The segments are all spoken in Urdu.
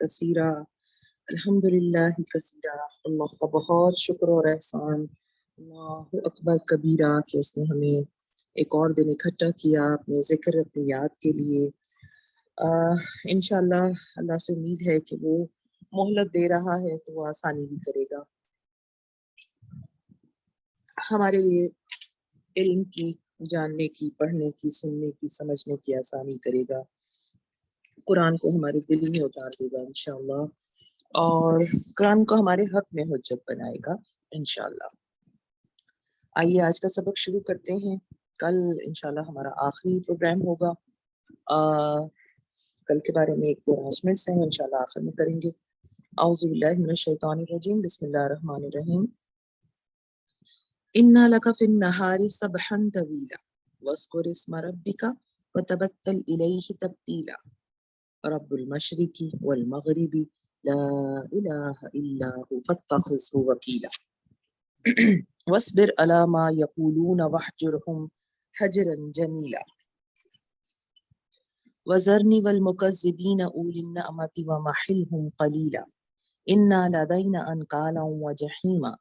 کثیرا الحمدللہ کثیرا۔ اللہ کا بہت شکر اور احسان، اللہ اکبر کبیرہ، کہ اس نے ہمیں ایک اور دن اکٹھا کیا اپنے ذکر اپنی یاد کے لیے۔ انشاءاللہ اللہ سے امید ہے کہ وہ مہلت دے رہا ہے تو وہ آسانی بھی کرے گا ہمارے لیے، علم کی، جاننے کی، پڑھنے کی، سننے کی، سمجھنے کی آسانی کرے گا، قرآن کو ہمارے دل میں اتار دے گا انشاءاللہ، اور قرآن کو ہمارے حق میں حجت بنائے گا انشاءاللہ۔ آئیے آج کا سبق شروع کرتے ہیں۔ کل انشاءاللہ ہمارا آخری پروگرام ہوگا۔ کل کے بارے میں ایک دو اناؤنسمنٹس ہیں، انشاءاللہ آخر میں کریں گے۔ اعوذ باللہ من الشیطان الرجیم، بسم اللہ الرحمن الرحیم۔ اِنَّ لَكَ فِي النَّهَارِ سَبْحًا طَوِيلًا وَاذْكُرِ اسْمَ رَبِّكَ وَتَبَتَّلْ إِلَيْهِ تَبْتِيلًا رَبُّ الْمَشْرِقِ وَالْمَغْرِبِ لَا إِلَٰهَ إِلَّا هُوَ فَاتَّخِذْهُ وَكِيلًا وَاصْبِرْ عَلَىٰ مَا يَقُولُونَ وَاهْجُرْهُمْ هَجْرًا جَمِيلًا وَذَرْنِي وَالْمُكَذِّبِينَ أُولِي النَّعْمَةِ وَمَهِّلْهُمْ قَلِيلًا إِنَّا لَدَيْنَا أَنْكَالًا وَجَحِيمًا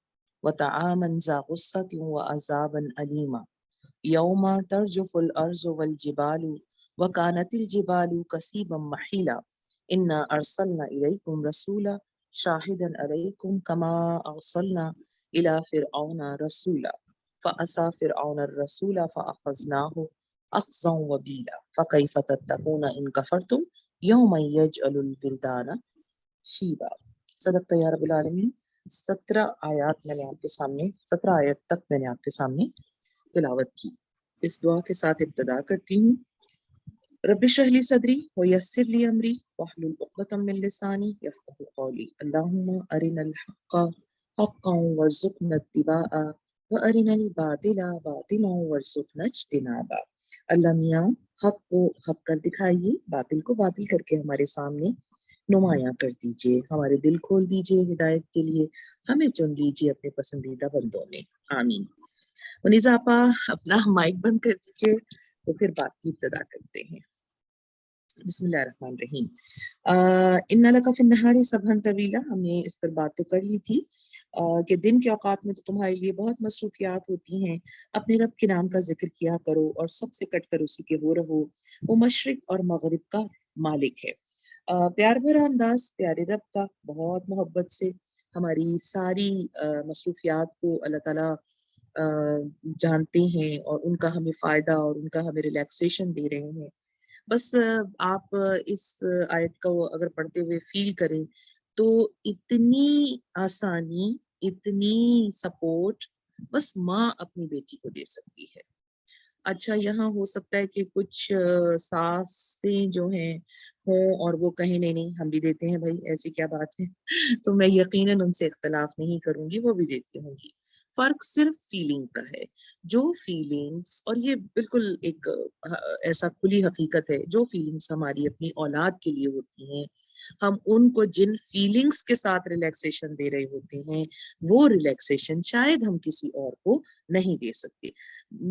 وَطَعَامًا ذَا غُصَّةٍ وَعَذَابًا أَلِيمًا يَوْمَ تَرْجُفُ الْأَرْضُ وَالْجِبَالُ وَكَانَتِ الْجِبَالُ كَثِيبًا مَحِيلًا إِنَّا أَرْسَلْنَا إِلَيْكُمْ رَسُولًا شَاهِدًا عَلَيْكُمْ كَمَا أَرْسَلْنَا إِلَى فِرْعَوْنَ رَسُولًا فَعَصَىٰ فِرْعَوْنُ الرَّسُولَ فَأَخَذْنَاهُ أَخْذًا وَبِيلًا فَكَيْفَ تَتَّقُونَ إِن كَفَرْتُمْ يَوْمًا يَجْعَلُ الْوِلْدَانَ شِيبًا۔ صدقت یا رب العالمین۔ 17 آیات میں نے آپ کے سامنے، 17 آیت تک میں نے آپ کے سامنے تلاوت کی۔ اس دعا کے ساتھ ابتدا کرتی ہوں۔ رب اشرح لی صدری ویسر لی امری واحلل عقدۃ من لسانی یفقہوا قولی۔ اللہم ارنا الحق حقا وارزقنا اتباعہ وارنا الباطل باطلا وارزقنا اجتنابہ۔ اللہ میاں حق کو حق کر دکھائیے، باطل کو باطل کر کے ہمارے سامنے نمایاں کر دیجئے، ہمارے دل کھول دیجئے ہدایت کے لیے، ہمیں چن لیجئے اپنے پسندیدہ بندوں میں، آمین۔ منیزہ آپا اپنا مائک بند کر دیجئے تو پھر بات کی ابتدا کرتے ہیں۔ بسم اللہ الرحمن الرحیم۔ ان لک فی النہار سبحا طویلا، ہم نے اس پر بات تو کر لی تھی کہ دن کے اوقات میں تو تمہارے لیے بہت مصروفیات ہوتی ہیں، اپنے رب کے نام کا ذکر کیا کرو اور سب سے کٹ کر اسی کے ہو رہو، وہ مشرق اور مغرب کا مالک ہے۔ پیار بھرا انداز پیارے رب کا، بہت محبت سے ہماری ساری مصروفیات کو اللہ تعالیٰ جانتے ہیں اور ان کا ہمیں فائدہ اور ان کا ہمیں ریلیکسیشن دے رہے ہیں۔ بس آپ اس آیت کو اگر پڑھتے ہوئے فیل کریں تو اتنی آسانی، اتنی سپورٹ بس ماں اپنی بیٹی کو دے سکتی ہے۔ اچھا یہاں ہو سکتا ہے کہ کچھ ساسیں جو ہیں ہوں اور وہ کہیں نہیں نہیں ہم بھی دیتے ہیں، بھائی ایسی کیا بات ہے، تو میں یقیناً ان سے اختلاف نہیں کروں گی، وہ بھی دیتی ہوں گی۔ فرق صرف فیلنگ کا ہے۔ جو فیلنگس، اور یہ بالکل ایک ایسا کھلی حقیقت ہے، جو فیلنگس ہماری اپنی اولاد کے لیے ہوتی ہیں، ہم ان کو جن فیلنگس کے ساتھ ریلیکسیشن دے رہے ہوتے ہیں وہ ریلیکسیشن شاید ہم کسی اور کو نہیں دے سکتے۔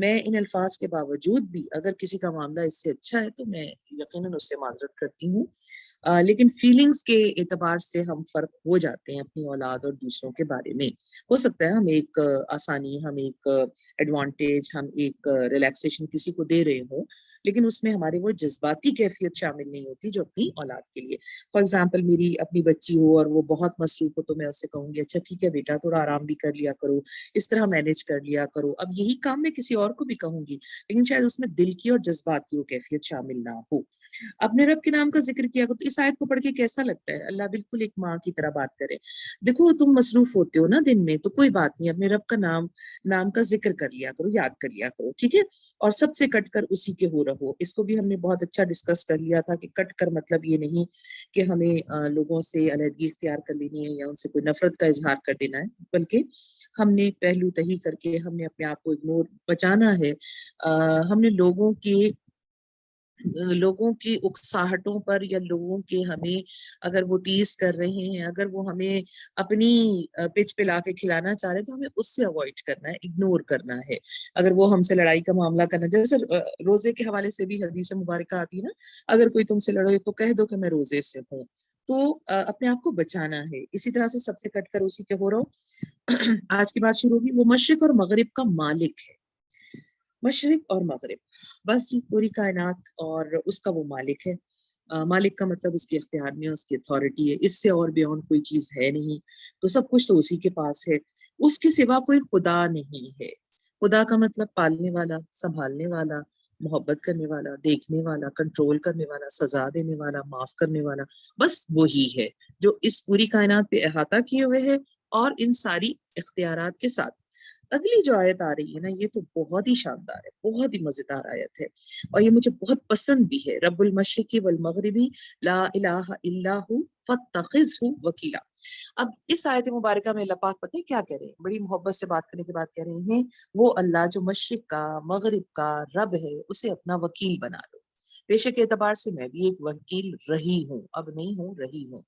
میں ان الفاظ کے باوجود بھی اگر کسی کا معاملہ اس سے اچھا ہے تو میں یقیناً اس سے معذرت کرتی ہوں، لیکن فیلنگس کے اعتبار سے ہم فرق ہو جاتے ہیں اپنی اولاد اور دوسروں کے بارے میں۔ ہو سکتا ہے ہم ایک آسانی، ہم ایک ایڈوانٹیج، ہم ایک ریلیکسیشن کسی کو دے رہے ہوں، لیکن اس میں ہمارے وہ جذباتی کیفیت شامل نہیں ہوتی جو اپنی اولاد کے لیے۔ فار ایگزامپل میری اپنی بچی ہو اور وہ بہت مصروف ہو تو میں اس سے کہوں گی اچھا ٹھیک ہے بیٹا تھوڑا آرام بھی کر لیا کرو، اس طرح مینیج کر لیا کرو۔ اب یہی کام میں کسی اور کو بھی کہوں گی، لیکن شاید اس میں دل کی اور جذبات کی وہ کیفیت شامل نہ ہو۔ اپنے رب کے نام کا ذکر کیا کرو۔ تو اس آیت کو پڑھ کے کیسا لگتا ہے؟ اللہ بالکل ایک ماں کی طرح بات کرے، دیکھو تم مصروف ہوتے ہو نا دن میں، تو کوئی بات نہیں، اپنے رب کا نام کا ذکر کر لیا کرو، یاد کر لیا کرو، ٹھیک ہے؟ اور سب سے کٹ کر اسی کے ہو رہو۔ اس کو بھی ہم نے بہت اچھا ڈسکس کر لیا تھا کہ کٹ کر مطلب یہ نہیں کہ ہمیں لوگوں سے علیحدگی اختیار کر لینی ہے یا ان سے کوئی نفرت کا اظہار کر دینا ہے، بلکہ ہم نے پہلو تہی کر کے ہم نے اپنے آپ کو اگنور بچانا ہے۔ ہم نے لوگوں کی اکساہٹوں پر یا لوگوں کے ہمیں اگر وہ ٹیز کر رہے ہیں، اگر وہ ہمیں اپنی پچ پہ لا کے کھلانا چاہ رہے ہیں تو ہمیں اس سے اوائڈ کرنا ہے، اگنور کرنا ہے۔ اگر وہ ہم سے لڑائی کا معاملہ کرنا، جیسے روزے کے حوالے سے بھی حدیث مبارکہ آتی ہے نا، اگر کوئی تم سے لڑے تو کہہ دو کہ میں روزے سے ہوں، تو اپنے آپ کو بچانا ہے. اسی طرح سے سب سے کٹ کر اسی کے ہو رہا ہوں. آج کی بات شروع ہوگی. وہ مشرق اور مغرب کا مالک ہے. مشرق اور مغرب، بس یہ پوری کائنات اور اس کا وہ مالک ہے. مالک کا مطلب اس کے اختیار میں اس کی اتھارٹی ہے، اس سے اور بیونڈ کوئی چیز ہے نہیں. تو سب کچھ تو اسی کے پاس ہے. اس کے سوا کوئی خدا نہیں ہے. خدا کا مطلب پالنے والا، سنبھالنے والا، محبت کرنے والا، دیکھنے والا، کنٹرول کرنے والا، سزا دینے والا، معاف کرنے والا، بس وہی ہے جو اس پوری کائنات پہ احاطہ کیے ہوئے ہے اور ان ساری اختیارات کے ساتھ. اگلی جو آیت آ رہی ہے نا، یہ تو بہت ہی شاندار ہے، بہت ہی مزیدار آیت ہے اور یہ مجھے بہت پسند بھی ہے. رب المشرق والمغربی لا الہ الا ہو فاتخذہ وکیلا. اب اس آیت مبارکہ میں اللہ پاک پتہ ہے کیا کہہ رہے ہیں؟ بڑی محبت سے بات کرنے کے بعد کہہ رہے ہیں وہ اللہ جو مشرق کا مغرب کا رب ہے اسے اپنا وکیل بنا لو. پیشے کے اعتبار سے میں بھی ایک وکیل رہی ہوں، اب نہیں ہوں، رہی ہوں.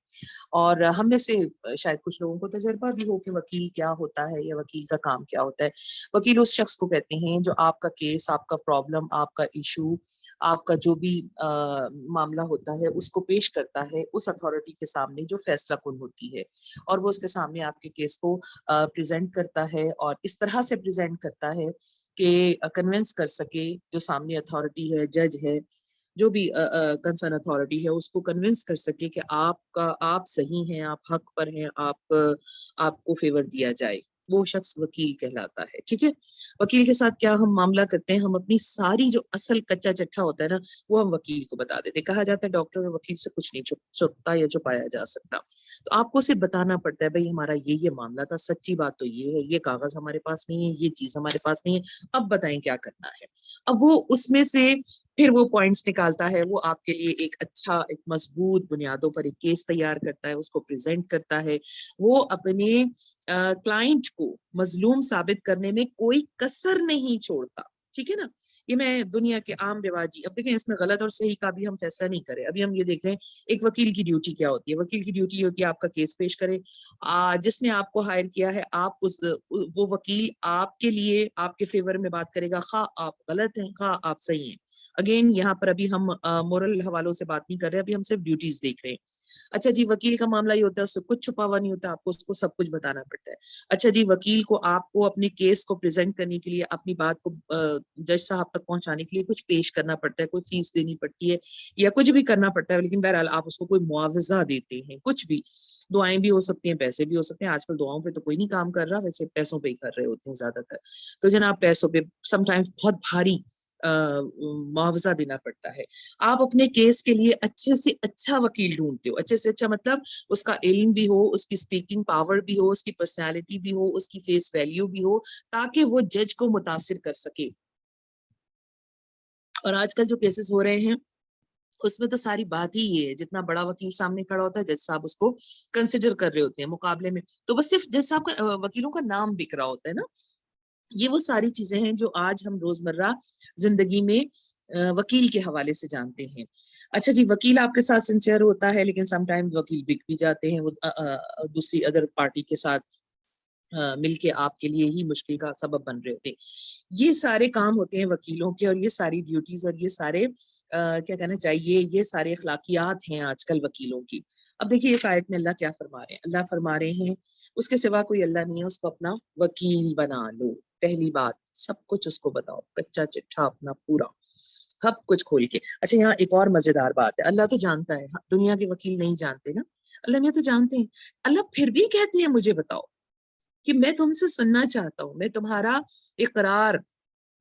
اور ہم میں سے شاید کچھ لوگوں کو تجربہ بھی ہو کہ وکیل کیا ہوتا ہے یا وکیل کا کام کیا ہوتا ہے. وکیل اس شخص کو کہتے ہیں جو آپ کا کیس، آپ کا پرابلم، آپ کا ایشو، آپ کا جو بھی معاملہ ہوتا ہے اس کو پیش کرتا ہے اس اتھارٹی کے سامنے جو فیصلہ کن ہوتی ہے، اور وہ اس کے سامنے آپ کے کیس کو پریزنٹ کرتا ہے اور اس طرح سے پریزنٹ کرتا ہے کہ کنونس کر سکے جو سامنے اتھارٹی ہے، جج ہے، جو بھی کنسرن اتھارٹی ہے، اس کو کنونس کر سکے کہ آپ صحیح ہیں، آپ حق پر ہیں، آپ کو فیور دیا جائے. وہ شخص وکیل کہلاتا ہے. ٹھیک ہے. وکیل کے ساتھ کیا ہم معاملہ کرتے ہیں؟ ہم اپنی ساری جو اصل کچا چٹھا ہوتا ہے نا وہ ہم وکیل کو بتا دیتے. کہا جاتا ہے ڈاکٹر اور وکیل سے کچھ نہیں چھپتا یا چھپایا جا سکتا. تو آپ کو اسے بتانا پڑتا ہے بھائی ہمارا یہ معاملہ تھا، سچی بات تو یہ ہے، یہ کاغذ ہمارے پاس نہیں ہے، یہ چیز ہمارے پاس نہیں ہے، اب بتائیں کیا کرنا ہے. اب وہ اس میں سے پھر وہ پوائنٹس نکالتا ہے، وہ آپ کے لیے ایک اچھا، ایک مضبوط بنیادوں پر ایک کیس تیار کرتا ہے، اس کو پریزنٹ کرتا ہے. وہ اپنے کلائنٹ کو مظلوم ثابت کرنے میں کوئی کسر نہیں چھوڑتا. ٹھیک ہے نا. یہ میں دنیا کے عام رواجی، اب دیکھیں اس میں غلط اور صحیح کا بھی ہم فیصلہ نہیں کریں. ابھی ہم یہ دیکھ رہے ہیں ایک وکیل کی ڈیوٹی کیا ہوتی ہے. وکیل کی ڈیوٹی ہوتی ہے آپ کا کیس پیش کرے. جس نے آپ کو ہائر کیا ہے، وہ وکیل آپ کے لیے آپ کے فیور میں بات کرے گا، خواہ آپ غلط ہیں خواہ آپ صحیح ہیں. اگین یہاں پر ابھی ہم مورل حوالوں سے بات نہیں کر رہے، ابھی ہم صرف ڈیوٹیز دیکھ رہے ہیں. اچھا جی، وکیل کا معاملہ یہ ہوتا ہے اس سے کچھ چھپا ہوا نہیں ہوتا، آپ کو اس کو سب کچھ بتانا پڑتا ہے. اچھا جی، وکیل کو آپ کو اپنے کیس کو پریزنٹ کرنے کے لیے، اپنی بات کو جج صاحب تک پہنچانے کے لیے کچھ پیش کرنا پڑتا ہے، کوئی فیس دینی پڑتی ہے یا کچھ بھی کرنا پڑتا ہے. لیکن بہرحال آپ اس کو کوئی معاوضہ دیتے ہیں، کچھ بھی، دعائیں بھی ہو سکتی ہیں، پیسے بھی ہو سکتے ہیں. آج کل دعاؤں پہ تو کوئی نہیں کام کر رہا، ویسے پیسوں پہ ہی کر رہے ہوتے ہیں زیادہ تر. تو جناب پیسوں پہ سم ٹائمز بہت بھاری معاوضہ دینا پڑتا ہے. آپ اپنے کیس کے لیے اچھے سے اچھا وکیل ڈھونڈتے ہو. اچھے سے اچھا مطلب اس کا علم بھی ہو، اس کی اسپیکنگ پاور بھی ہو، اس کی پرسنالٹی بھی ہو، اس کی فیس ویلیو بھی ہو، تاکہ وہ جج کو متاثر کر سکے. اور آج کل جو کیسز ہو رہے ہیں اس میں تو ساری بات ہی یہ ہے، جتنا بڑا وکیل سامنے کھڑا ہوتا ہے جج صاحب اس کو کنسیڈر کر رہے ہوتے ہیں مقابلے میں. تو بس صرف جج صاحب کا، وکیلوں کا نام بک رہا ہوتا ہے نا. یہ وہ ساری چیزیں ہیں جو آج ہم روزمرہ زندگی میں وکیل کے حوالے سے جانتے ہیں. اچھا جی، وکیل آپ کے ساتھ سنسیئر ہوتا ہے، لیکن سم ٹائم وکیل بک بھی جاتے ہیں، وہ دوسری ادر پارٹی کے ساتھ مل کے آپ کے لیے ہی مشکل کا سبب بن رہے ہوتے ہیں. یہ سارے کام ہوتے ہیں وکیلوں کے، اور یہ ساری ڈیوٹیز اور یہ سارے کیا کہنا چاہیے، یہ سارے اخلاقیات ہیں آج کل وکیلوں کی. اب دیکھیے اس آیت میں اللہ کیا فرما رہے ہیں. اللہ فرما رہے ہیں اس کے سوا کوئی اللہ نہیں ہے، اس کو اپنا وکیل بنا لو. پہلی بات، سب کچھ اس کو بتاؤ، کچا چٹھا اپنا پورا سب کچھ کھول کے. اچھا یہاں ایک اور مزیدار بات ہے، اللہ تو جانتا ہے، دنیا کے وکیل نہیں جانتے نا، اللہ میں تو جانتے ہیں. اللہ پھر بھی کہتے ہیں مجھے بتاؤ کہ میں تم سے سننا چاہتا ہوں، میں تمہارا اقرار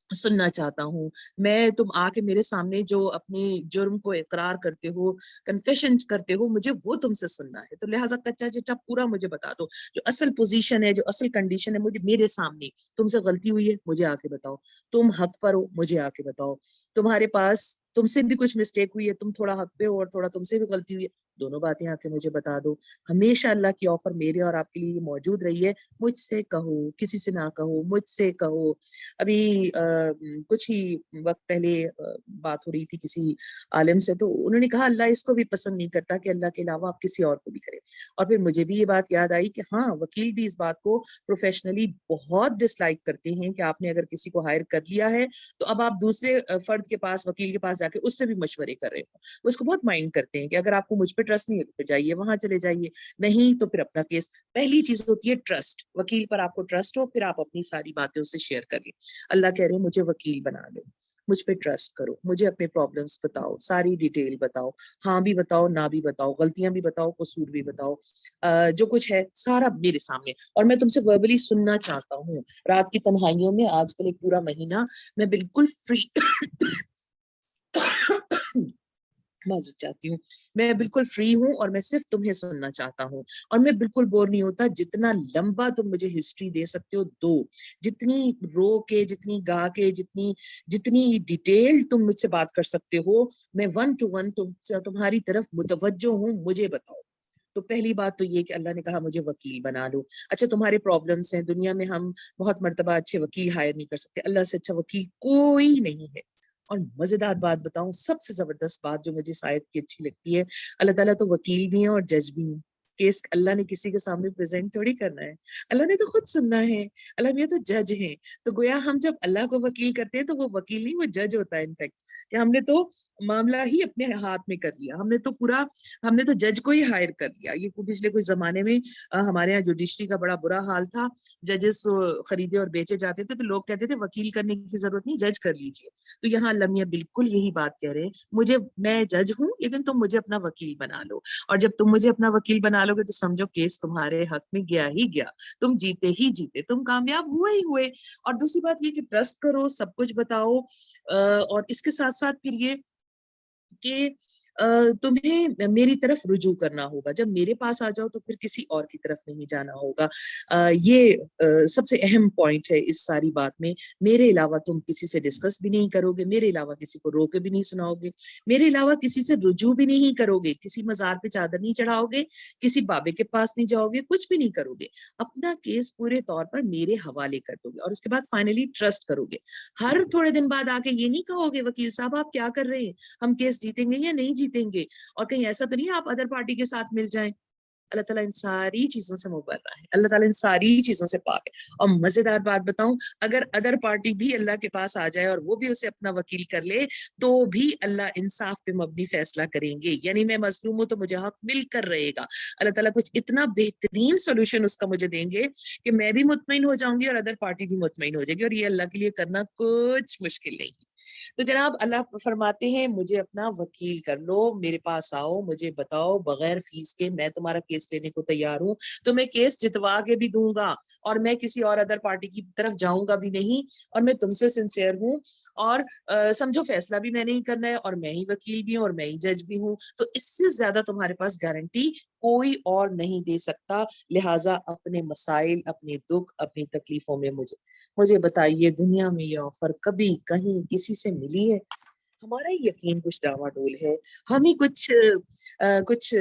سننا چاہتا ہوں. میں تم آ کے میرے سامنے جو اپنے جرم کو اقرار کرتے ہو، کنفیشن کرتے ہو، مجھے وہ تم سے سننا ہے. تو لہٰذا کچا چٹا پورا مجھے بتا دو، جو اصل پوزیشن ہے، جو اصل کنڈیشن ہے، مجھے میرے سامنے. تم سے غلطی ہوئی ہے مجھے آ کے بتاؤ، تم حق پر ہو مجھے آ کے بتاؤ، تمہارے پاس تم سے بھی کچھ مسٹیک ہوئی ہے، تم تھوڑا حق پہ ہو اور تھوڑا تم سے بھی غلطی ہوئی ہے، دونوں باتیں آ کے مجھے بتا دو. ہمیشہ اللہ کی آفر میرے اور آپ کے لیے موجود رہی ہے، مجھ سے کہو، کسی سے نہ کہو، مجھ سے کہو. ابھی کچھ ہی وقت پہلے بات ہو رہی تھی کسی عالم سے، تو انہوں نے کہا اللہ اس کو بھی پسند نہیں کرتا کہ اللہ کے علاوہ آپ کسی اور کو بھی کریں. اور پھر مجھے بھی یہ بات یاد آئی کہ ہاں، وکیل بھی اس بات کو پروفیشنلی بہت ڈس لائک کرتے ہیں کہ آپ نے اگر کسی کو ہائر کر لیا ہے تو اب آپ دوسرے فرد کے پاس، وکیل کے پاس جا کے اس سے بھی مشورے کر رہے ہو. وہ اس کو بہت مائنڈ کرتے ہیں کہ اگر آپ کو مجھ پہ ٹرسٹ نہیں ہے تو پھر جائیے وہاں چلے جائیے, نہیں تو پھر اپنا کیس. پہلی چیز ہوتی ہے ٹرسٹ. وکیل پر آپ کو ٹرسٹ ہو, پھر آپ اپنی ساری باتیں اس سے شیئر کریں. اللہ کہہ رہے ہیں مجھے وکیل بنا لو, مجھ پہ ٹرسٹ کرو, مجھے اپنے پرابلمس بتاؤ, ساری ڈیٹیل بتاؤ, ہاں بھی بتاؤ نہ بھی بتاؤ, غلطیاں بھی بتاؤ, قصور بھی بتاؤ, جو کچھ ہے سارا میرے سامنے. اور میں تم سے وربلی سننا چاہتا ہوں. رات کی تنہائیوں میں آج کل ایک پورا مہینہ میں بالکل فری معذرت چاہتی ہوں, میں بالکل فری ہوں اور میں صرف تمہیں سننا چاہتا ہوں, اور میں بالکل بور نہیں ہوتا. جتنا لمبا تم مجھے ہسٹری دے سکتے ہو دو, جتنی رو کے, جتنی گا کے, جتنی ڈیٹیل تم مجھ سے بات کر سکتے ہو, میں 1 to 1 تمہاری طرف متوجہ ہوں, مجھے بتاؤ. تو پہلی بات تو یہ کہ اللہ نے کہا مجھے وکیل بنا لو. اچھا تمہارے پرابلمس ہیں, دنیا میں ہم بہت مرتبہ اچھے وکیل ہائر نہیں کر سکتے, اللہ سے اچھا وکیل کوئی نہیں ہے. اور مزیدار بات بتاؤں, سب سے زبردست بات جو مجھے شاید کی اچھی لگتی ہے, اللہ تعالیٰ تو وکیل بھی ہیں اور جج بھی ہیں. کیس اللہ نے کسی کے سامنے پریزنٹ تھوڑی کرنا ہے, اللہ نے تو خود سننا ہے. اللہ یہ تو جج ہیں, تو گویا ہم جب اللہ کو وکیل کرتے ہیں تو وہ وکیل نہیں, وہ جج ہوتا ہے. انفیکٹ کہ ہم نے تو معاملہ ہی اپنے ہاتھ میں کر لیا, ہم نے تو جج کو ہی ہائر کر لیا. یہ پچھلے کچھ زمانے میں ہمارے یہاں جوڈیشری کا بڑا برا حال تھا. ججز خریدے اور بیچے جاتے تھے تو لوگ کہتے تھے وکیل کرنے کی ضرورت نہیں, جج کر لیجیے. تو یہاں اللہ میاں بالکل یہی بات کہہ رہے ہیں, میں جج ہوں لیکن تم مجھے اپنا وکیل بنا لو. اور جب تم مجھے اپنا وکیل بنا لو گے تو سمجھو کیس تمہارے حق میں گیا ہی گیا, تم جیتے ہی جیتے, تم کامیاب ہوئے ہی ہوئے. اور دوسری بات یہ کہ ٹرسٹ کرو, سب کچھ بتاؤ, اور اس کے ساتھ ساتھ پھر یہ کہ تمہیں میری طرف رجوع کرنا ہوگا. جب میرے پاس آ جاؤ تو پھر کسی اور کی طرف نہیں جانا ہوگا. یہ سب سے اہم پوائنٹ ہے اس ساری بات میں. میرے علاوہ تم کسی سے ڈسکس بھی نہیں کرو گے, میرے علاوہ کسی کو رو کے بھی نہیں سناؤ گے, میرے علاوہ کسی سے رجوع بھی نہیں کرو گے, کسی مزار پہ چادر نہیں چڑھاؤ گے, کسی بابے کے پاس نہیں جاؤ گے, کچھ بھی نہیں کرو گے. اپنا کیس پورے طور پر میرے حوالے کر دو گے, اور اس کے بعد فائنلی ٹرسٹ کرو گے. ہر تھوڑے دن بعد آ کے یہ نہیں کہو گے وکیل صاحب آپ کیا کر رہے ہیں, ہم کیس جیتیں گے یا نہیں جیتیں گے, اور کہیں ایسا تو نہیں آپ ادر پارٹی کے ساتھ مل جائیں. اللہ تعالیٰ ان ساری چیزوں سے مبرہ ہے, اللہ تعالیٰ ان ساری چیزوں سے پاک ہے. اور مزیدار بات بتاؤں, اگر ادر پارٹی بھی اللہ کے پاس آ جائے اور وہ بھی اسے اپنا وکیل کر لے تو بھی اللہ انصاف پہ مبنی فیصلہ کریں گے. یعنی میں مظلوم ہوں تو مجھے حق مل کر رہے گا. اللہ تعالیٰ کچھ اتنا بہترین سولوشن اس کا مجھے دیں گے کہ میں بھی مطمئن ہو جاؤں گی اور ادر پارٹی بھی مطمئن ہو جائے گی, اور یہ اللہ کے لیے کرنا کچھ مشکل نہیں. تو جناب اللہ فرماتے ہیں مجھے اپنا وکیل کر لو, میرے پاس آؤ, مجھے بتاؤ, بغیر فیس کے میں تمہارا کیس لینے کو تیار ہوں. تو میں کیس جتوا کے بھی دوں گا, اور میں کسی اور ادر پارٹی کی طرف جاؤں گا بھی نہیں, اور میں تم سے سنسیئر ہوں. اور سمجھو فیصلہ بھی میں نے ہی کرنا ہے, اور میں ہی وکیل بھی ہوں, اور میں ہی جج بھی ہوں. تو اس سے زیادہ تمہارے پاس گارنٹی کوئی اور نہیں دے سکتا. لہٰذا اپنے مسائل, اپنے دکھ, اپنی تکلیفوں میں مجھے بتائیے, دنیا میں یہ آفر کبھی کہیں کسی سے ملی ہے؟ ہمارا ہی یقین کچھ ڈاواڈول ہے, ہم ہی کچھ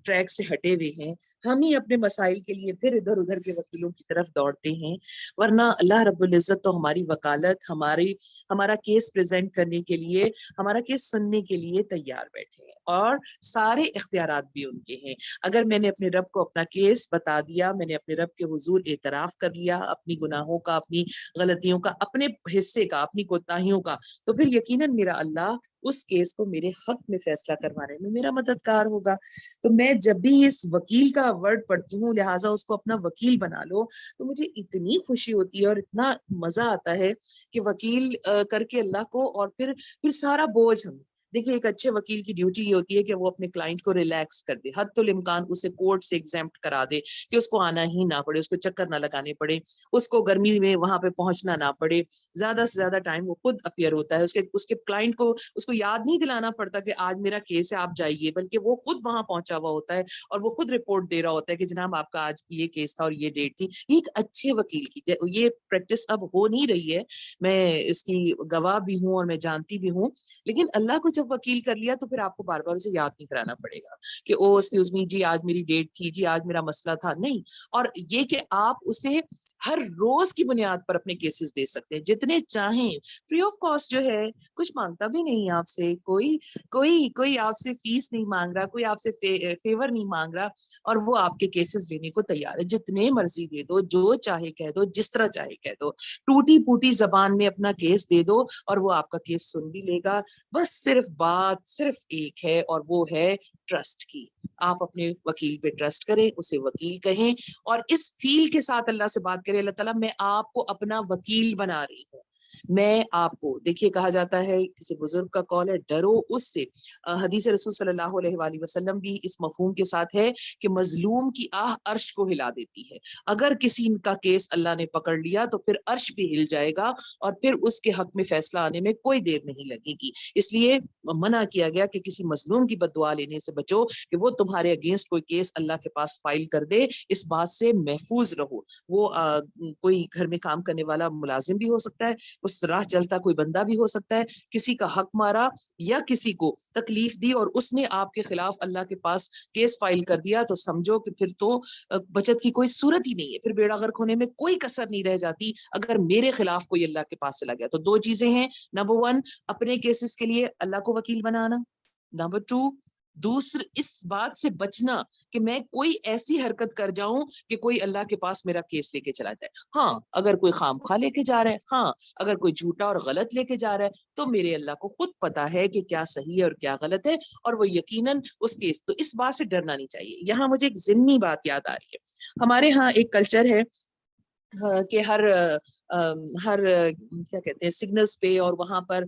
ٹریک سے ہٹے ہوئے ہیں, ہم ہی اپنے مسائل کے لیے پھر ادھر ادھر کے وکیلوں کی طرف دوڑتے ہیں. ورنہ اللہ رب العزت تو ہماری وکالت, ہمارا کیس پریزنٹ کرنے کے لیے, ہمارا کیس سننے کے لیے تیار بیٹھے ہیں, اور سارے اختیارات بھی ان کے ہیں. اگر میں نے اپنے رب کو اپنا کیس بتا دیا, میں نے اپنے رب کے حضور اعتراف کر لیا اپنی گناہوں کا, اپنی غلطیوں کا, اپنے حصے کا, اپنی کوتاہیوں کا, تو پھر یقیناً میرا اللہ اس کیس کو میرے حق میں فیصلہ کروانے میں میرا مددگار ہوگا. تو میں جب بھی اس وکیل کا ورڈ پڑھتی ہوں, لہٰذا اس کو اپنا وکیل بنا لو, تو مجھے اتنی خوشی ہوتی ہے اور اتنا مزہ آتا ہے کہ وکیل کر کے اللہ کو, اور پھر سارا بوجھ ہم دیکھیے. ایک اچھے وکیل کی ڈیوٹی یہ ہوتی ہے کہ وہ اپنے کلائنٹ کو ریلیکس کر دے, حد الامکان اسے کورٹ سے ایگزیمپٹ کرا دے, کہ اس کو آنا ہی نہ پڑے, اس کو چکر نہ لگانے پڑے, اس کو گرمی میں وہاں پہ پہنچنا نہ پڑے. زیادہ سے زیادہ ٹائم وہ خود اپیئر ہوتا ہے, اس کے کلائنٹ کو اس کو یاد نہیں دلانا پڑتا کہ آج میرا کیس ہے آپ جائیے, بلکہ وہ خود وہاں پہنچا ہوا ہوتا ہے اور وہ خود رپورٹ دے رہا ہوتا ہے کہ جناب آپ کا آج یہ کیس تھا اور یہ ڈیٹ تھی. یہ ایک اچھے وکیل کی یہ پریکٹس اب ہو نہیں رہی ہے, میں اس کی گواہ بھی ہوں اور میں جانتی بھی ہوں. لیکن اللہ کو جب وکیل کر لیا تو پھر آپ کو بار بار اسے یاد نہیں کرانا پڑے گا کہ او ایکسکیوز می جی آج میری ڈیٹ تھی, جی آج میرا مسئلہ تھا, نہیں. اور یہ کہ آپ اسے ہر روز کی بنیاد پر اپنے کیسز دے سکتے ہیں جتنے چاہیں, فری آف کاسٹ جو ہے, کچھ مانگتا بھی نہیں آپ سے, کوئی آپ سے فیس نہیں مانگ رہا, کوئی آپ سے فیور نہیں مانگ رہا, اور وہ آپ کے کیسز لینے کو تیار ہے. جتنے مرضی دے دو, جو چاہے کہہ دو, جس طرح چاہے کہہ دو, ٹوٹی پوٹی زبان میں اپنا کیس دے دو اور وہ آپ کا کیس سن بھی لے گا. بس صرف بات صرف ایک ہے, اور وہ ہے ٹرسٹ کی. آپ اپنے وکیل پہ ٹرسٹ کریں, اسے وکیل کہیں, اور اس فیل کے ساتھ اللہ سے بات کریں, اللہ تعالیٰ میں آپ کو اپنا وکیل بنا رہی ہوں. میں آپ کو, دیکھیے کہا جاتا ہے, کسی بزرگ کا قول ہے, ڈرو اس سے. حدیث رسول صلی اللہ علیہ وآلہ وسلم بھی اس مفہوم کے ساتھ ہے کہ مظلوم کی آہ عرش کو ہلا دیتی ہے. اگر کسی کا کیس اللہ نے پکڑ لیا تو پھر عرش بھی ہل جائے گا, اور پھر اس کے حق میں فیصلہ آنے میں کوئی دیر نہیں لگے گی. اس لیے منع کیا گیا کہ کسی مظلوم کی بد دعا لینے سے بچو کہ وہ تمہارے اگینسٹ کوئی کیس اللہ کے پاس فائل کر دے. اس بات سے محفوظ رہو. وہ کوئی گھر میں کام کرنے والا ملازم بھی ہو سکتا ہے, اس راہ چلتا کوئی بندہ بھی ہو سکتا ہے, کسی کا حق مارا یا کسی کو تکلیف دی اور اس نے آپ کے خلاف اللہ کے پاس کیس فائل کر دیا, تو سمجھو کہ پھر تو بچت کی کوئی صورت ہی نہیں ہے, پھر بیڑا غرق ہونے میں کوئی کسر نہیں رہ جاتی اگر میرے خلاف کوئی اللہ کے پاس چلا گیا. تو دو چیزیں ہیں, نمبر 1 اپنے کیسز کے لیے اللہ کو وکیل بنانا, نمبر 2 دوسرے اس بات سے بچنا کہ میں کوئی ایسی حرکت کر جاؤں کہ کوئی اللہ کے پاس میرا کیس لے کے چلا جائے. ہاں اگر کوئی خام خواہ لے کے جا رہا ہے, ہاں اگر کوئی جھوٹا اور غلط لے کے جا رہا ہے, تو میرے اللہ کو خود پتا ہے کہ کیا صحیح ہے اور کیا غلط ہے, اور وہ یقیناً اس کیس, تو اس بات سے ڈرنا نہیں چاہیے. یہاں مجھے ایک ضمنی بات یاد آ رہی ہے. ہمارے ہاں ایک کلچر ہے کہ ہر کیا کہتے ہیں سگنلز پہ اور وہاں پر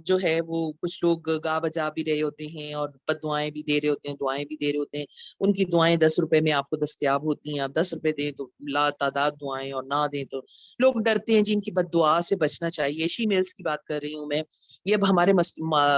جو ہے وہ کچھ لوگ گا بجا بھی رہے ہوتے ہیں اور بد دعائیں بھی دے رہے ہوتے ہیں, دعائیں بھی دے رہے ہوتے ہیں. ان کی دعائیں 10 روپے میں آپ کو دستیاب ہوتی ہیں, آپ 10 روپے دیں تو لا تعداد دعائیں, اور نہ دیں تو لوگ ڈرتے ہیں. جن کی بد دعا سے بچنا چاہیے. شی میلز کی بات کر رہی ہوں میں. یہ اب ہمارے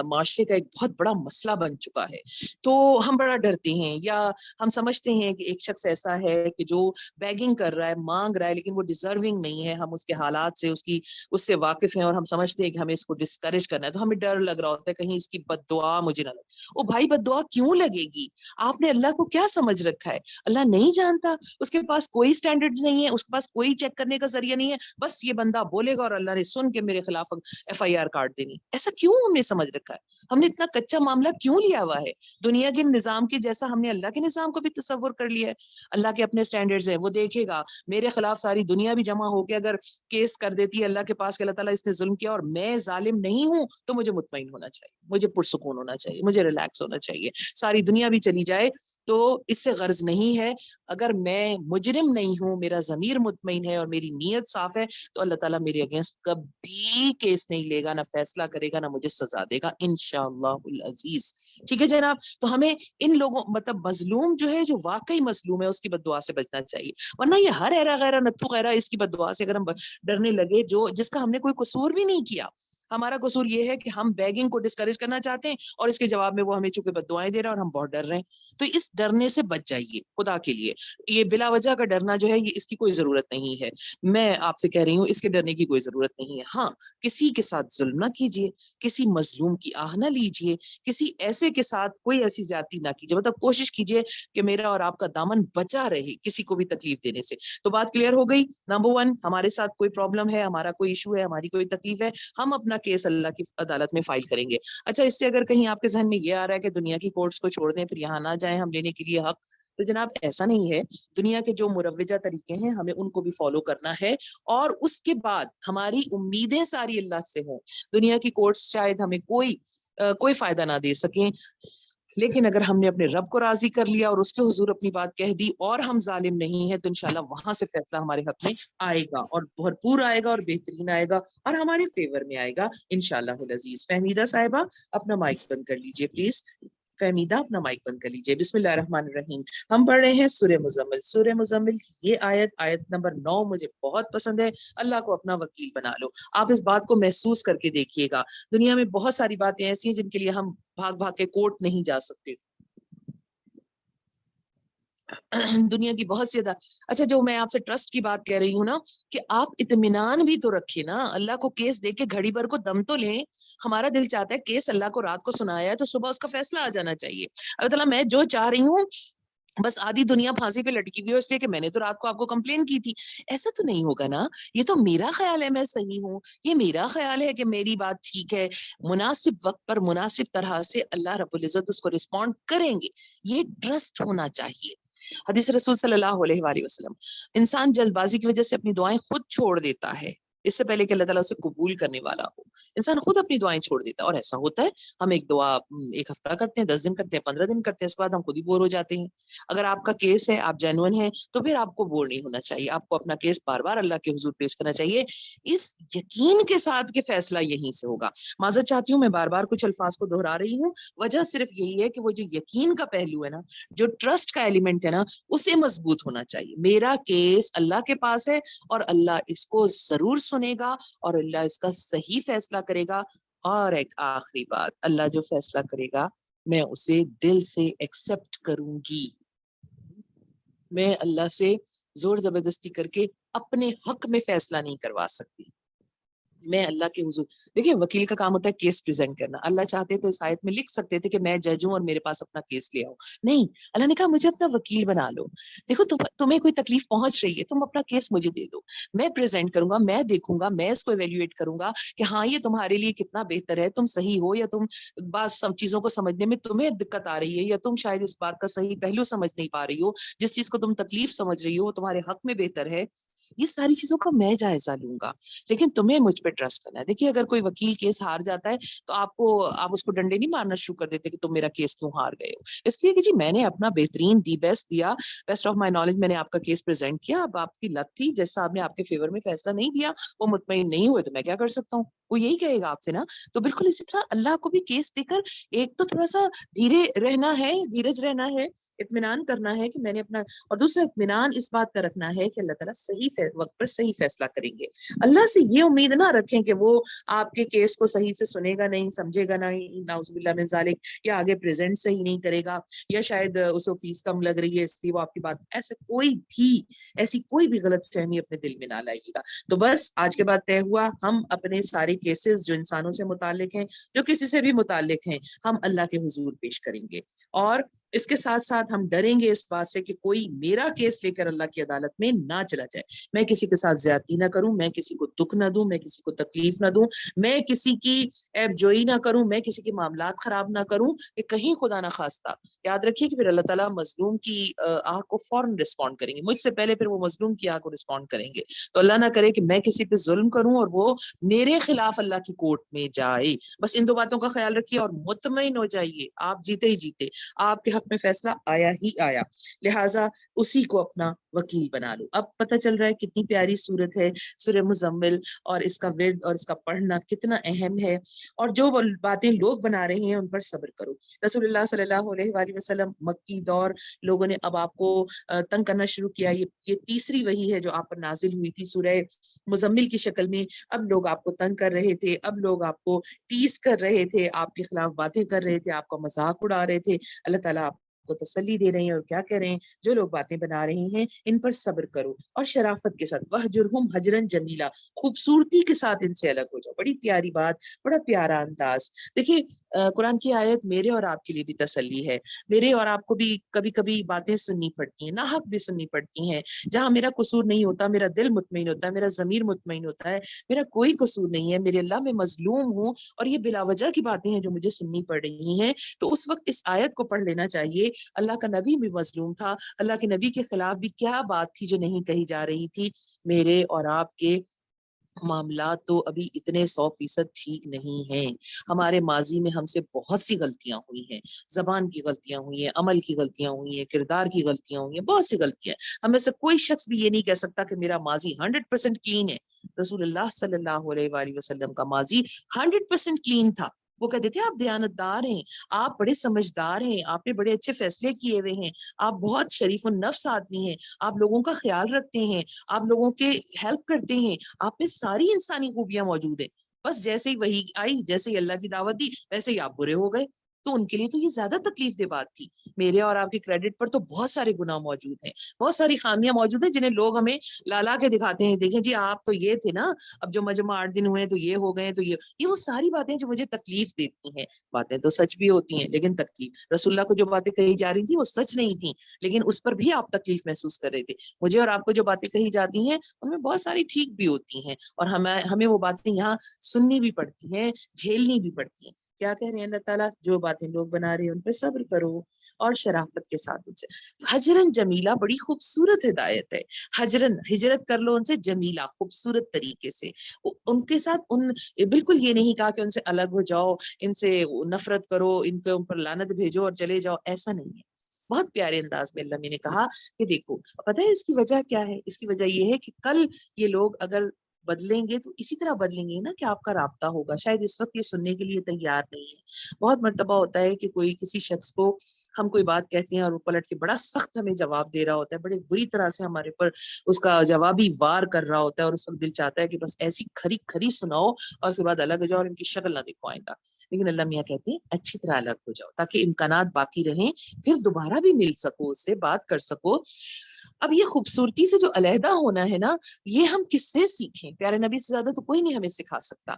معاشرے کا ایک بہت بڑا مسئلہ بن چکا ہے. تو ہم بڑا ڈرتے ہیں, یا ہم سمجھتے ہیں کہ ایک شخص ایسا ہے کہ جو بیگنگ کر رہا ہے, مانگ رہا ہے, لیکن وہ ڈیزرونگ نہیں ہے. ہم اس کے حالات سے اس سے واقف ہیں, اور ہم سمجھتے ہیں کہ ہمیں اس کو ڈسکریج کرنا ہے. تو ہمیں ڈر لگ رہا ہوتا ہے کہیں اس کی بد دعا مجھے نہ لگے. او بھائی, بد دعا کیوں لگے گی؟ آپ نے اللہ کو کیا سمجھ رکھا ہے؟ اللہ نہیں جانتا؟ اس کے پاس کوئی سٹینڈرڈ نہیں ہے, اس کے پاس کوئی چیک کرنے کا ذریعہ نہیں ہے, بس یہ بندہ بولے گا اور اللہ نے سن کے میرے خلاف FIR کاٹ دینی. ایسا کیوں ہم نے سمجھ رکھا ہے؟ ہم نے اتنا کچا معاملہ کیوں لیا ہوا ہے؟ دنیا کے نظام کے جیسا ہم نے اللہ کے نظام کو بھی تصور کر لیا ہے. اللہ کے اپنے سٹینڈرڈز ہیں, وہ دیکھے گا. میرے خلاف ساری دنیا بھی جمع ہو کے اگر کیس کر دیتی ہے اللہ کے پاس کہ اللہ تعالیٰ اس نے ظلم کیا اور میں ظالم نہیں ہوں, تو مجھے مطمئن ہونا چاہیے, مجھے پرسکون ہونا چاہیے, مجھے ریلیکس ہونا چاہیے. ساری دنیا بھی چلی جائے تو اس سے غرض نہیں ہے. اگر میں مجرم نہیں ہوں, میرا ضمیر مطمئن ہے اور میری نیت صاف ہے, تو اللہ تعالیٰ میرے اگینسٹ کبھی کیس نہیں لے گا, نہ فیصلہ کرے گا, نہ مجھے سزا دے گا انشاءاللہ العزیز. ٹھیک ہے جناب. تو ہمیں ان لوگوں, مطلب مظلوم جو ہے, جو واقعی مظلوم ہے, اس کی بد دعا سے بچنا چاہیے. ورنہ یہ ہر ایرا غیرہ نتھو غیرہ اس کی بد دعا سے اگر ہم ڈرنے لگے, جس کا ہم نے کوئی قصور بھی نہیں کیا. ہمارا قصور یہ ہے کہ ہم بیگنگ کو ڈسکریج کرنا چاہتے ہیں, اور اس کے جواب میں وہ ہمیں چونکہ بد دعائیں دے رہا ہے اور ہم بہت ڈر رہے ہیں. تو اس ڈرنے سے بچ جائیے خدا کے لیے. یہ بلا وجہ کا ڈرنا جو ہے, یہ اس کی کوئی ضرورت نہیں ہے. میں آپ سے کہہ رہی ہوں اس کے ڈرنے کی کوئی ضرورت نہیں ہے. ہاں, کسی کے ساتھ ظلم نہ کیجیے, کسی مظلوم کی آہ نہ لیجیے, کسی ایسے کے ساتھ کوئی ایسی زیادتی نہ کیجیے. مطلب کوشش کیجیے کہ میرا اور آپ کا دامن بچا رہے کسی کو بھی تکلیف دینے سے. تو بات کلیئر ہو گئی. نمبر 1, ہمارے ساتھ کوئی پرابلم ہے, ہمارا کوئی ایشو ہے, ہماری کوئی تکلیف ہے, ہم اپنا کیس اللہ کی عدالت میں فائل کریں گے. اچھا, اس سے اگر کہیں آپ کے ذہن میں یہ آ رہا ہے کہ دنیا کی کورٹس کو چھوڑ دیں, پھر یہاں نہ جائیں ہم لینے کے لیے حق, تو جناب ایسا نہیں ہے. دنیا کے جو مروجہ طریقے ہیں ہمیں ان کو بھی فالو کرنا ہے, اور اس کے بعد ہماری امیدیں ساری اللہ سے ہوں. دنیا کی کورٹس شاید ہمیں کوئی فائدہ نہ دے سکیں, لیکن اگر ہم نے اپنے رب کو راضی کر لیا اور اس کے حضور اپنی بات کہہ دی اور ہم ظالم نہیں ہیں, تو انشاءاللہ وہاں سے فیصلہ ہمارے حق میں آئے گا, اور بھرپور آئے گا, اور بہترین آئے گا, اور ہمارے فیور میں آئے گا انشاءاللہ العزیز. فہمیدہ صاحبہ اپنا مائک بند کر لیجئے پلیز. فہمیدہ اپنا مائک بند کر لیجئے. بسم اللہ الرحمن الرحیم. ہم پڑھ رہے ہیں سورہ مزمل. سورہ مزمل کی یہ آیت نمبر 9 مجھے بہت پسند ہے. اللہ کو اپنا وکیل بنا لو. آپ اس بات کو محسوس کر کے دیکھیے گا. دنیا میں بہت ساری باتیں ایسی ہیں جن کے لیے ہم بھاگ کے کورٹ نہیں جا سکتے. دنیا کی بہت زیادہ. اچھا, جو میں آپ سے ٹرسٹ کی بات کہہ رہی ہوں نا, کہ آپ اطمینان بھی تو رکھے نا. اللہ کو کیس دے کے گھڑی بھر کو دم تو لیں. ہمارا دل چاہتا ہے کیس اللہ کو رات کو سنایا ہے تو صبح اس کا فیصلہ آ جانا چاہیے. اللہ تعالیٰ میں جو چاہ رہی ہوں, بس آدھی دنیا پھانسی پہ لٹکی ہوئی ہے اس لیے کہ میں نے تو رات کو آپ کو کمپلین کی تھی. ایسا تو نہیں ہوگا نا. یہ تو میرا خیال ہے میں صحیح ہوں, یہ میرا خیال ہے کہ میری بات ٹھیک ہے. مناسب وقت پر مناسب طرح سے اللہ رب العزت اس کو رسپونڈ کریں گے. یہ ٹرسٹ ہونا چاہیے. حدیث رسول صلی اللہ علیہ وآلہ وسلم, انسان جلد بازی کی وجہ سے اپنی دعائیں خود چھوڑ دیتا ہے. اس سے پہلے کہ اللہ تعالیٰ اسے قبول کرنے والا ہو. انسان خود اپنی دعائیں چھوڑ دیتا ہے, اور ایسا ہوتا ہے ہم ایک دعا ایک ہفتہ کرتے ہیں, 10 دن کرتے ہیں, 15 دن کرتے ہیں, اس کے بعد ہم خود ہی بور ہو جاتے ہیں. اگر آپ کا کیس ہے, آپ جینوئن ہیں, تو پھر آپ کو بور نہیں ہونا چاہیے, آپ کو اپنا کیس بار بار اللہ کے حضور پیش کرنا چاہیے, اس یقین کے ساتھ کہ فیصلہ یہیں سے ہوگا. معذرت چاہتی ہوں, میں بار بار کچھ الفاظ کو دہرا رہی ہوں, وجہ صرف یہی ہے کہ وہ جو یقین کا پہلو ہے نا, جو ٹرسٹ کا ایلیمنٹ ہے نا, اسے مضبوط ہونا چاہیے. میرا کیس اللہ کے پاس ہے اور اللہ اس کو ضرور سنے گا اور اللہ اس کا صحیح فیصلہ کرے گا. اور ایک آخری بات, اللہ جو فیصلہ کرے گا میں اسے دل سے ایکسپٹ کروں گی. میں اللہ سے زور زبردستی کر کے اپنے حق میں فیصلہ نہیں کروا سکتی. میں اللہ کے حضور, دیکھیں وکیل کا کام ہوتا ہے کیس پریزنٹ کرنا. اللہ چاہتے تو اس آیت میں لکھ سکتے تھے کہ میں جج ہوں اور میرے پاس اپنا کیس لے آؤ. نہیں, اللہ نے کہا مجھے اپنا وکیل بنا لو. دیکھو تمہیں کوئی تکلیف پہنچ رہی ہے, تم اپنا کیس مجھے دے دو, میں پریزنٹ کروں گا, میں دیکھوں گا, میں اس کو ایویلویٹ کروں گا کہ ہاں یہ تمہارے لیے کتنا بہتر ہے, تم صحیح ہو یا تم بعض سب چیزوں کو سمجھنے میں تمہیں دقت آ رہی ہے, یا تم شاید اس بات کا صحیح پہلو سمجھ نہیں پا رہی ہو, جس چیز کو تم تکلیف سمجھ رہی ہو وہ تمہارے حق میں بہتر ہے. یہ ساری چیزوں کا میں جائزہ لوں گا, لیکن تمہیں مجھ پہ ٹرسٹ کرنا ہے. دیکھیے اگر کوئی وکیل کیس ہار جاتا ہے تو آپ اس کو ڈنڈے نہیں مارنا شروع کر دیتے کہ تم میرا کیس کیوں ہار گئے ہو. اس لیے کہ جی میں نے اپنا بہترین دی بیسٹ دیا, بیسٹ آف مائی نالج میں نے آپ کا کیس پریزنٹ کیا. اب آپ کی لت تھی, جیسا آپ نے آپ کے فیور میں فیصلہ نہیں دیا, وہ مطمئن نہیں ہوئے, تو میں کیا کر سکتا ہوں, وہ یہی کہے گا آپ سے نا. تو بالکل اسی طرح اللہ کو بھی کیس دے کر ایک تو تھوڑا سا دھیرے رہنا ہے, دھیرج رہنا ہے, اطمینان کرنا ہے کہ میں نے اپنا, اور دوسرا اطمینان اس بات کا رکھنا ہے کہ اللہ تعالیٰ صحیح وقت پر صحیح فیصلہ کریں گے. اللہ سے یہ امید نہ رکھیں کہ وہ آپ کے کیس کو صحیح سے سنے گا نہیں, سمجھے گا نہیں, نعوذ باللہ من ذالک, یا آگے پریزنٹ صحیح نہیں کرے گا, یا شاید اسے فیس کم لگ رہی ہے اس لیے وہ آپ کی بات, ایسی کوئی بھی غلط فہمی اپنے دل میں نہ لائیے گا. تو بس آج کے بعد طے ہوا, ہم اپنے سارے کیسز جو انسانوں سے متعلق ہیں, جو کسی سے بھی متعلق ہیں, ہم اللہ کے حضور پیش کریں گے. اور اس کے ساتھ ساتھ ہم ڈریں گے اس بات سے کہ کوئی میرا کیس لے کر اللہ کی عدالت میں نہ چلا جائے. میں کسی کے ساتھ زیادتی نہ کروں, میں کسی کو دکھ نہ دوں, میں کسی کو تکلیف نہ دوں, میں کسی کی عیب جوئی نہ کروں, میں کسی کے معاملات خراب نہ کروں, کہ کہیں خدا نہ خواستہ یاد رکھیے کہ پھر اللہ تعالیٰ مظلوم کی آہ کو فوراً رسپونڈ کریں گے, مجھ سے پہلے پھر وہ مظلوم کی آہ کو رسپونڈ کریں گے. تو اللہ نہ کرے کہ میں کسی پہ ظلم کروں اور وہ میرے خلاف اللہ کی کورٹ میں جائے. بس ان دو باتوں کا خیال رکھیے اور مطمئن ہو جائیے, آپ جیتے ہی جیتے آپ کے حق میں فیصلہ آیا ہی آیا, لہٰذا اسی کو اپنا وکیل بنا لو. اب پتہ چل رہا ہے کتنی پیاری سورت ہے سورہ مزمل, اور اس کا ورد اور اس کا پڑھنا کتنا اہم ہے, اور جو باتیں لوگ بنا رہے ہیں ان پر صبر کرو. رسول اللہ صلی اللہ علیہ وآلہ وسلم مکی دور لوگوں نے اب آپ کو تنگ کرنا شروع کیا. یہ تیسری وحی ہے جو آپ پر نازل ہوئی تھی سورہ مزمل کی شکل میں. اب لوگ آپ کو تنگ کر رہے تھے, اب لوگ آپ کو ٹیز کر رہے تھے, آپ کے خلاف باتیں کر رہے تھے, آپ کا مذاق اڑا رہے تھے. اللہ تعالیٰ آپ کو تسلی دے رہے ہیں اور کیا کہہ رہے ہیں, جو لوگ باتیں بنا رہے ہیں ان پر صبر کرو اور شرافت کے ساتھ, وَہْجُرْهُمْ ہَجْرًا جَمِيلًا, خوبصورتی کے ساتھ ان سے الگ ہو جاؤ. بڑی پیاری بات, بڑا پیارا انداز. دیکھیے قرآن کی آیت میرے اور آپ کے لیے بھی تسلی ہے. میرے اور آپ کو بھی کبھی کبھی باتیں سننی پڑتی ہیں, ناحق بھی سننی پڑتی ہیں, جہاں میرا قصور نہیں ہوتا, میرا دل مطمئن ہوتا ہے, میرا ضمیر مطمئن ہوتا ہے, میرا کوئی قصور نہیں ہے, میرے اللہ میں مظلوم ہوں اور یہ بلا وجہ کی باتیں ہیں جو مجھے سننی پڑ رہی ہیں. تو اس وقت اس آیت کو پڑھ لینا چاہیے. اللہ کا نبی بھی مظلوم تھا, اللہ کے نبی کے خلاف بھی کیا بات تھی جو نہیں کہی جا رہی تھی. میرے اور آپ کے معاملات تو ابھی اتنے 100% ٹھیک نہیں ہیں. ہمارے ماضی میں ہم سے بہت سی غلطیاں ہوئی ہیں, زبان کی غلطیاں ہوئی ہیں, عمل کی غلطیاں ہوئی ہیں, کردار کی غلطیاں ہوئی ہیں, بہت سی غلطیاں ہیں. ہمیں سے کوئی شخص بھی یہ نہیں کہہ سکتا کہ میرا ماضی 100% کلین ہے. رسول اللہ صلی اللہ علیہ وآلہ وسلم کا ماضی 100% کلین تھا. وہ کہتے تھے آپ دیانتدار ہیں, آپ بڑے سمجھدار ہیں, آپ نے بڑے اچھے فیصلے کیے ہوئے ہیں, آپ بہت شریف النفس آدمی ہیں, آپ لوگوں کا خیال رکھتے ہیں, آپ لوگوں کے ہیلپ کرتے ہیں, آپ میں ساری انسانی خوبیاں موجود ہیں. بس جیسے ہی وہی آئی, جیسے ہی اللہ کی دعوت دی, ویسے ہی آپ برے ہو گئے. تو ان کے لیے تو یہ زیادہ تکلیف دہ بات تھی. میرے اور آپ کے کریڈٹ پر تو بہت سارے گناہ موجود ہیں, بہت ساری خامیاں موجود ہیں جنہیں لوگ ہمیں لالا کے دکھاتے ہیں. دیکھیں جی آپ تو یہ تھے نا, اب جو مجمع 8 دن ہوئے تو یہ ہو گئے, تو یہ وہ ساری باتیں جو مجھے تکلیف دیتی ہیں. باتیں تو سچ بھی ہوتی ہیں لیکن تکلیف, رسول اللہ کو جو باتیں کہی جا رہی تھی وہ سچ نہیں تھیں, لیکن اس پر بھی آپ تکلیف محسوس کر رہے تھے. مجھے اور آپ کو جو باتیں کہی جاتی ہیں ان میں بہت ساری ٹھیک بھی ہوتی ہیں, اور ہمیں وہ باتیں یہاں سننی بھی پڑتی ہیں, جھیلنی بھی پڑتی ہیں. کیا کہہ رہے ہیں اللہ تعالیٰ, جو باتیں لوگ بنا رہے ہیں ان پہ صبر کرو اور شرافت کے ساتھ ان سے. حجرن جمیلا بڑی خوبصورت ہدایت ہے. حجرن ہجرت کر لو ان سے، جمیلا خوبصورت طریقے سے. ان کے ساتھ بالکل یہ نہیں کہا کہ ان سے الگ ہو جاؤ، ان سے نفرت کرو، ان کے اوپر لعنت بھیجو اور چلے جاؤ، ایسا نہیں ہے. بہت پیارے انداز میں اللہ نے کہا کہ دیکھو پتہ ہے اس کی وجہ کیا ہے؟ اس کی وجہ یہ ہے کہ کل یہ لوگ اگر بدلیں گے تو اسی طرح بدلیں گے نا کہ آپ کا رابطہ ہوگا. شاید اس وقت یہ سننے کے لیے تیار نہیں ہے. بہت مرتبہ ہوتا ہے کہ کوئی کسی شخص کو ہم کوئی بات کہتے ہیں اور وہ پلٹ کے بڑا سخت ہمیں جواب دے رہا ہوتا ہے، بڑے بری طرح سے ہمارے اوپر اس کا جوابی وار کر رہا ہوتا ہے، اور اس وقت دل چاہتا ہے کہ بس ایسی کھری کھری سناؤ اور اس کے بعد الگ ہو جاؤ اور ان کی شکل نہ دیکھو آئندہ. لیکن اللہ میاں کہتے ہیں اچھی طرح الگ ہو جاؤ تاکہ امکانات باقی رہیں، پھر دوبارہ بھی مل سکو، اس سے بات کر سکو. اب یہ خوبصورتی سے جو علیحدہ ہونا ہے نا، یہ ہم کس سے سیکھیں؟ پیارے نبی سے زیادہ تو کوئی نہیں ہمیں سکھا سکتا.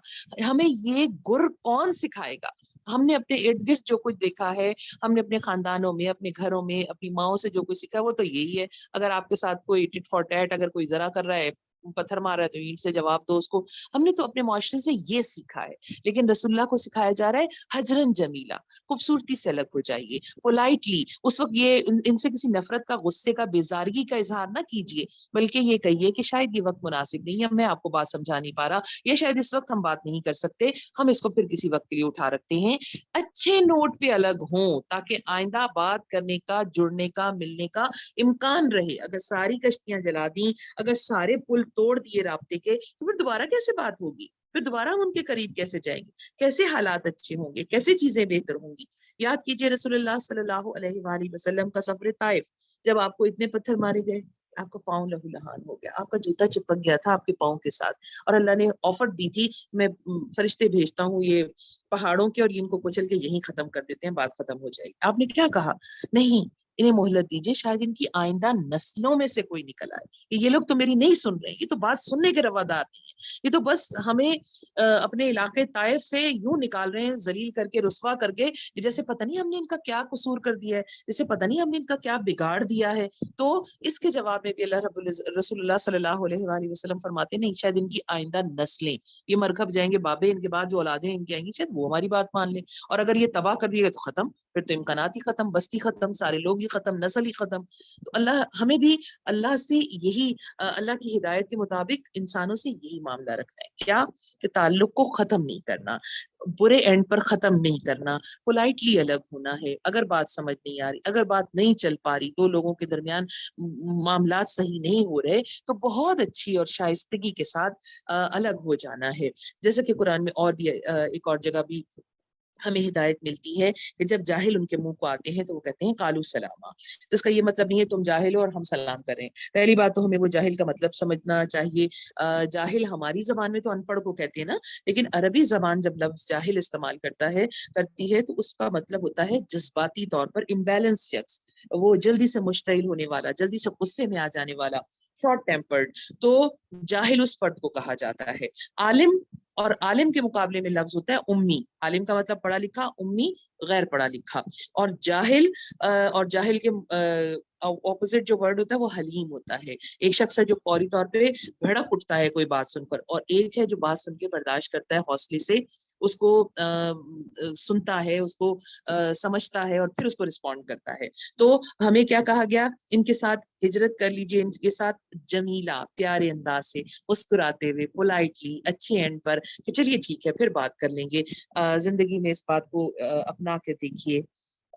ہمیں یہ گر کون سکھائے گا؟ ہم نے اپنے ارد گرد جو کچھ دیکھا ہے، ہم نے اپنے خاندانوں میں، اپنے گھروں میں، اپنی ماؤں سے جو کچھ سیکھا ہے وہ تو یہی ہے. اگر آپ کے ساتھ کوئی ٹٹ فار ٹیٹ، اگر کوئی ذرا کر رہا ہے، پتھر مار رہا ہے تو اینٹ سے جواب دو اس کو. ہم نے تو اپنے معاشرے سے یہ سیکھا ہے. لیکن رسول اللہ کو سکھایا جا رہا ہے حجرن جمیلا، خوبصورتی سے الگ ہو جائیے، پولائٹلی. اس وقت یہ ان سے کسی نفرت کا، غصے کا، بیزارگی کا اظہار نہ کیجیے، بلکہ یہ کہیے کہ شاید یہ وقت مناسب نہیں ہے، میں آپ کو بات سمجھا نہیں پا رہا، یا شاید اس وقت ہم بات نہیں کر سکتے، ہم اس کو پھر کسی وقت کے لیے اٹھا رکھتے ہیں. اچھے نوٹ پہ الگ ہوں تاکہ آئندہ بات کرنے کا، جڑنے کا، ملنے کا امکان رہے. اگر ساری کشتیاں جلا دیں، اگر سارے پل توڑ دیے رابطے کے، تو پھر دوبارہ کیسے بات ہوگی؟ پھر دوبارہ ہم ان کے قریب کیسے جائیں گے؟ کیسے حالات اچھے ہوں گے؟ کیسے چیزیں بہتر ہوں گی؟ یاد کیجئے رسول اللہ صلی اللہ علیہ وآلہ وسلم کا سفر طائف، جب آپ کو اتنے پتھر مارے گئے، آپ کا پاؤں لہو لہان ہو گیا، آپ کا جوتا چپک گیا تھا آپ کے پاؤں کے ساتھ، اور اللہ نے آفر دی تھی میں فرشتے بھیجتا ہوں یہ پہاڑوں کے، اور ان کو کچل کے یہیں ختم کر دیتے ہیں، بات ختم ہو جائے گی. آپ نے کیا کہا؟ نہیں، انہیں مہلت دیجیے، شاید ان کی آئندہ نسلوں میں سے کوئی نکل آئے. یہ لوگ تو میری نہیں سن رہے، یہ تو بات سننے کے روادار نہیں ہے، یہ تو بس ہمیں اپنے علاقے طائف سے یوں نکال رہے ہیں، ذلیل کر کے، رسوا کر کے، جیسے پتہ نہیں ہم نے ان کا کیا قصور کر دیا ہے، جیسے پتہ نہیں ہم نے ان کا کیا بگاڑ دیا ہے. تو اس کے جواب میں بھی اللہ رسول اللہ صلی اللہ علیہ وآلہ وسلم فرماتے نہیں، شاید ان کی آئندہ نسلیں، یہ مرکب جائیں گے بابے، ان کے بعد جو اولادیں ان کی آئیں گی، شاید وہ ہماری بات مان لیں. اور اگر یہ تباہ کر دیے گا تو ختم، پھر تو امکانات ہی ختم، بستی ختم، سارے لوگ ہی ختم، نسل ہی ختم. تو اللہ ہمیں بھی اللہ سے یہی اللہ کی ہدایت کے مطابق انسانوں سے یہی معاملہ رکھنا ہے. کیا کہ تعلق کو ختم نہیں کرنا، برے اینڈ پر ختم نہیں کرنا، پولائٹلی الگ ہونا ہے. اگر بات سمجھ نہیں آ رہی، اگر بات نہیں چل پا رہی، دو لوگوں کے درمیان معاملات صحیح نہیں ہو رہے، تو بہت اچھی اور شائستگی کے ساتھ الگ ہو جانا ہے. جیسے کہ قرآن میں اور بھی ایک اور جگہ بھی ہمیں ہدایت ملتی ہے کہ جب جاہل ان کے منہ کو آتے ہیں تو وہ کہتے ہیں قالوا سلاما. تو اس کا یہ مطلب نہیں ہے تم جاہل ہو اور ہم سلام کریں. پہلی بات تو ہمیں وہ جاہل کا مطلب سمجھنا چاہیے. جاہل ہماری زبان میں تو ان پڑھ کو کہتے ہیں نا، لیکن عربی زبان جب لفظ جاہل استعمال کرتی ہے تو اس کا مطلب ہوتا ہے جذباتی طور پر امبیلنس شخص، وہ جلدی سے مشتعل ہونے والا، جلدی سے غصے میں آ جانے والا، شارٹ ٹیمپرڈ. تو جاہل اس فرد کو کہا جاتا ہے. عالم، اور عالم کے مقابلے میں لفظ ہوتا ہے امی. عالم کا مطلب پڑھا لکھا، امی غیر پڑھا لکھا. اور جاہل کے اپوزٹ جو ورڈ ہوتا ہے وہ حلیم ہوتا ہے. ایک شخص ہے جو فوری طور پہ بھڑک اٹھتا ہے کوئی بات سن کر، اور ایک ہے جو بات سن کے برداشت کرتا ہے حوصلے سے، اس کو سنتا ہے، اس کو سمجھتا ہے اور پھر اس کو رسپونڈ کرتا ہے. تو ہمیں کیا کہا گیا؟ ان کے ساتھ ہجرت کر لیجئے، ان کے ساتھ جمیلہ، پیارے انداز سے، مسکراتے ہوئے، پولائٹلی، اچھے اینڈ پر کہ چلیے ٹھیک ہے پھر بات کر لیں گے. زندگی میں اس بات کو اپنا کے دیکھیے،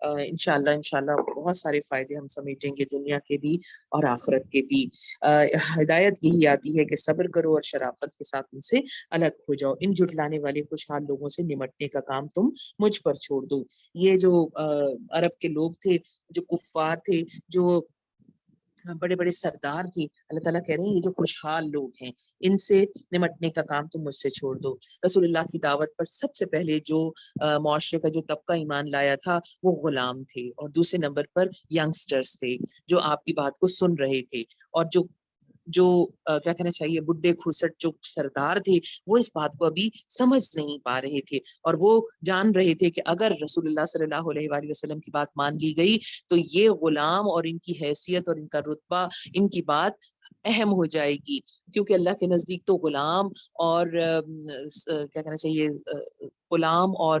انشاءاللہ بہت سارے فائدے ہم سمیٹیں گے، دنیا کے بھی اور آخرت کے بھی. ہدایت یہی آتی ہے کہ صبر کرو اور شرافت کے ساتھ ان سے الگ ہو جاؤ. ان جھٹلانے والے خوشحال لوگوں سے نمٹنے کا کام تم مجھ پر چھوڑ دو. یہ جو عرب کے لوگ تھے، جو کفار تھے، جو بڑے بڑے سردار تھے، اللہ تعالیٰ کہہ رہے ہیں یہ جو خوشحال لوگ ہیں ان سے نمٹنے کا کام تم مجھ سے چھوڑ دو. رسول اللہ کی دعوت پر سب سے پہلے جو معاشرے کا جو طبقہ ایمان لایا تھا وہ غلام تھے، اور دوسرے نمبر پر ینگسٹرز تھے جو آپ کی بات کو سن رہے تھے، اور جو کیا کہنا چاہیے بڈھے کھوسٹ جو سردار تھے وہ اس بات کو ابھی سمجھ نہیں پا رہے تھے، اور وہ جان رہے تھے کہ اگر رسول اللہ صلی اللہ علیہ وآلہ وسلم کی بات مان لی گئی تو یہ غلام اور ان کی حیثیت اور ان کا رتبہ، ان کی بات اہم ہو جائے گی. کیونکہ اللہ کے نزدیک تو غلام اور کیا کہنا چاہیے غلام اور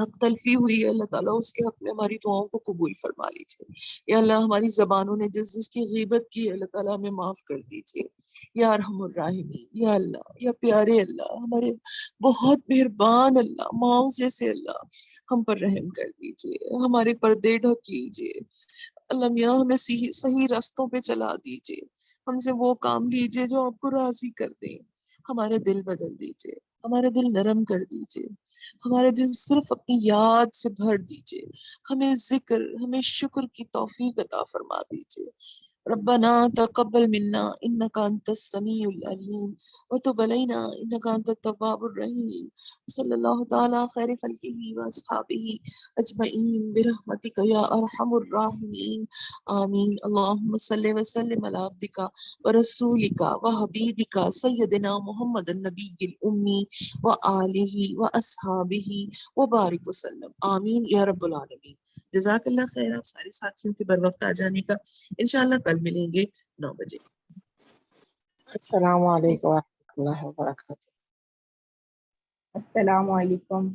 حق تلفی ہوئی ہے اللہ تعالیٰ اس کے حق میں ہماری دعاؤں کو قبول فرما لیجیے. یا اللہ ہماری زبانوں نے جس جس کی غیبت کی ہے اللہ تعالیٰ ہمیں معاف کر دیجیے. یا ارحم الراحمین، یا اللہ، یا پیارے اللہ، ہمارے بہت مہربان اللہ، معاوضے سے اللہ ہم پر رحم کر دیجیے، ہمارے پردے ڈھک لیجیے. اللہ میاں ہمیں صحیح راستوں پہ چلا دیجیے، ہم سے وہ کام لیجیے جو آپ کو راضی کر دیں. ہمارے دل بدل دیجیے، ہمارے دل نرم کر دیجیے، ہمارے دل صرف اپنی یاد سے بھر دیجیے. ہمیں ذکر، ہمیں شکر کی توفیق عطا فرما دیجیے. ربنا تقبل منا انك انت السميع العليم وتب علينا انك انت التواب الرحيم. صلی اللہ تعالی خیر خلقه واصحابه اجمعین برحمتك یا ارحم الراحمین آمین. اللهم صل وسلم على عبدك ورسولك وحبيبك سيدنا محمد النبي الأمي وآله وأصحابه وبارك وسلم آمین یا رب العالمین. جزاک اللہ خیر آپ سارے ساتھیوں کے بر وقت آ جانے کا. انشاءاللہ کل ملیں گے 9 بجے. السلام علیکم ورحمۃ اللہ وبرکاتہ. السلام علیکم.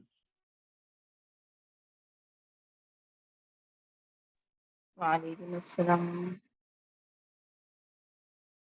وعلیکم السلام.